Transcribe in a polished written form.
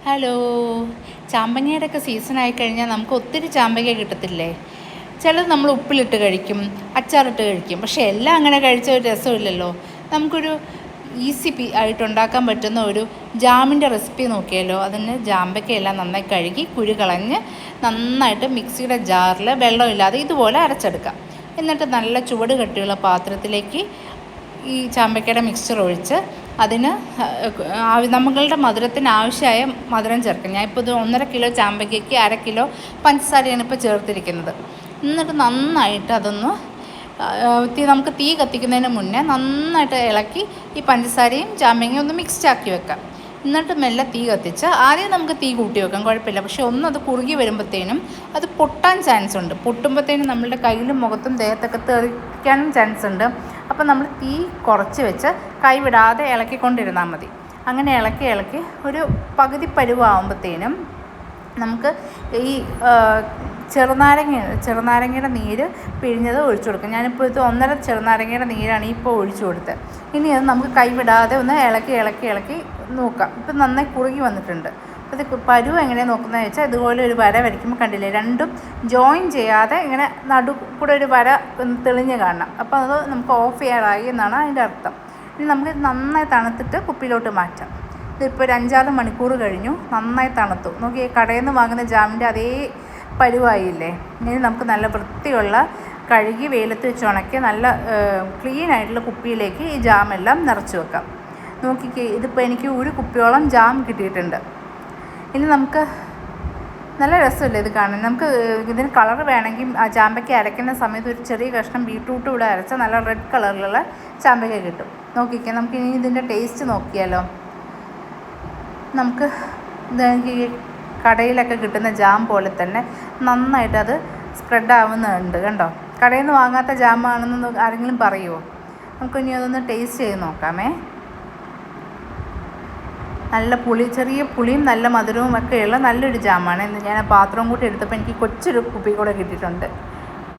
Hello. ചാമ്പങ്ങയുടെ ഒക്കെ സീസണായി കഴിഞ്ഞാൽ നമുക്ക് ഒത്തിരി ചാമ്പങ്ങ കിട്ടത്തില്ലേ? ചിലത് നമ്മൾ ഉപ്പിലിട്ട് കഴിക്കും, അച്ചാറിട്ട് കഴിക്കും. പക്ഷേ എല്ലാം അങ്ങനെ കഴിച്ച ഒരു രസമില്ലല്ലോ. നമുക്കൊരു ആയിട്ടുണ്ടാക്കാൻ പറ്റുന്ന ഒരു ജാമിൻ്റെ റെസിപ്പി നോക്കിയാലോ. അതിന് ജാമ്പയ്ക്കയെല്ലാം നന്നായി കഴുകി കുരു കളഞ്ഞ് നന്നായിട്ട് മിക്സിയുടെ ജാറിൽ വെള്ളമില്ലാതെ ഇതുപോലെ അരച്ചെടുക്കാം. എന്നിട്ട് നല്ല ചുവട് കട്ടിയുള്ള പാത്രത്തിലേക്ക് ഈ ചാമ്പയ്ക്കയുടെ മിക്സ്ചർ ഒഴിച്ച് അതിന് നമ്മളുടെ മധുരത്തിന് ആവശ്യമായ മധുരം ചേർക്കും. ഞാനിപ്പോൾ ഇത് 1.5 കിലോ ചാമ്പയ്ക്കയ്ക്ക് 1/2 കിലോ പഞ്ചസാരയാണ് ഇപ്പോൾ ചേർത്തിരിക്കുന്നത്. എന്നിട്ട് നന്നായിട്ട് അതൊന്ന് നമുക്ക് തീ കത്തിക്കുന്നതിന് മുന്നേ നന്നായിട്ട് ഇളക്കി ഈ പഞ്ചസാരയും ചാമ്പങ്ങയും ഒന്ന് മിക്സ്ഡ് ആക്കി വെക്കാം. എന്നിട്ട് മെല്ലെ തീ കത്തിച്ച് ആദ്യം നമുക്ക് തീ കൂട്ടി വെക്കാം, കുഴപ്പമില്ല. പക്ഷേ അത് കുറുകി വരുമ്പോഴത്തേനും അത് പൊട്ടാൻ ചാൻസ് ഉണ്ട്. പൊട്ടുമ്പോഴത്തേനും നമ്മളുടെ കയ്യിലും മുഖത്തും ദേഹത്തൊക്കെ തെറിക്കാനും ചാൻസ് ഉണ്ട്. അപ്പോൾ നമ്മൾ തീ കുറച്ച് വെച്ച് കൈവിടാതെ ഇളക്കിക്കൊണ്ടിരുന്നാൽ മതി. അങ്ങനെ ഇളക്കി ഒരു പകുതി പരുവാകുമ്പോഴത്തേനും നമുക്ക് ഈ ചെറുനാരങ്ങയുടെ നീര് പിഴിഞ്ഞത് ഒഴിച്ചു കൊടുക്കാം. ഞാനിപ്പോൾ ഇത് 1.5 ചെറുനാരങ്ങയുടെ നീരാണ് ഇപ്പോൾ ഒഴിച്ചു കൊടുത്തത്. ഇനി അത് നമുക്ക് കൈവിടാതെ ഒന്ന് ഇളക്കി നോക്കാം. ഇപ്പം നന്നായി കുറുകി വന്നിട്ടുണ്ട്. അത് പരുവ് എങ്ങനെയാണ് നോക്കുന്നതെന്ന് വെച്ചാൽ ഇതുപോലെ ഒരു വര വരയ്ക്കുമ്പോൾ കണ്ടില്ലേ, രണ്ടും ജോയിൻ ചെയ്യാതെ ഇങ്ങനെ കൂടെ ഒരു വര തെളിഞ്ഞ് കാണണം. അപ്പോൾ അത് നമുക്ക് ഓഫ് ചെയ്യാറായി എന്നാണ് അതിൻ്റെ അർത്ഥം. ഇനി നമുക്ക് നന്നായി തണുത്തിട്ട് കുപ്പിയിലോട്ട് മാറ്റാം. ഇതിപ്പോൾ ഒരു 5-6 മണിക്കൂർ കഴിഞ്ഞു, നന്നായി തണുത്തു. നോക്കി, കടയിൽ നിന്ന് വാങ്ങുന്ന ജാമിൻ്റെ അതേ പരുവായില്ലേ. ഇനി നമുക്ക് നല്ല വൃത്തിയുള്ള കഴുകി വെയിലത്ത് വെച്ച് ഉണക്കി നല്ല ക്ലീൻ ആയിട്ടുള്ള കുപ്പിയിലേക്ക് ഈ ജാമെല്ലാം നിറച്ച് വെക്കാം. നോക്കിക്കേ, ഇതിപ്പോൾ എനിക്ക് 1 കുപ്പിയോളം ജാം കിട്ടിയിട്ടുണ്ട്. ഇനി നമുക്ക് നല്ല രസമില്ലേ ഇത് കാണാൻ. നമുക്ക് ഇതിന് കളർ വേണമെങ്കിൽ ആ ചാമ്പയ്ക്ക അരയ്ക്കുന്ന സമയത്ത് ഒരു ചെറിയ കഷ്ണം ബീട്രൂട്ട് ഇവിടെ അരച്ചാൽ നല്ല റെഡ് കളറിലുള്ള ചാമ്പയ്ക്ക കിട്ടും. നോക്കിക്കേ, നമുക്ക് ഇനി ഇതിൻ്റെ ടേസ്റ്റ് നോക്കിയാലോ. നമുക്ക് ഇതെനിക്ക് കടയിലൊക്കെ കിട്ടുന്ന ജാം പോലെ തന്നെ നന്നായിട്ട് അത് സ്പ്രെഡ് ആവുന്നുണ്ട്, കണ്ടോ. കടയിൽ നിന്ന് വാങ്ങാത്ത ജാമാണെന്ന് ആരെങ്കിലും പറയുമോ? നമുക്കിനി അതൊന്ന് ടേസ്റ്റ് ചെയ്ത് നോക്കാമേ. നല്ല ചെറിയ പുളിയും നല്ല മധുരവും ഒക്കെയുള്ള നല്ലൊരു ജാമാണ്. ഞാൻ ആ പാത്രം കൂട്ടി എടുത്തപ്പോൾ എനിക്ക് കൊച്ചൊരു കുപ്പി കൂടെ കിട്ടിയിട്ടുണ്ട്.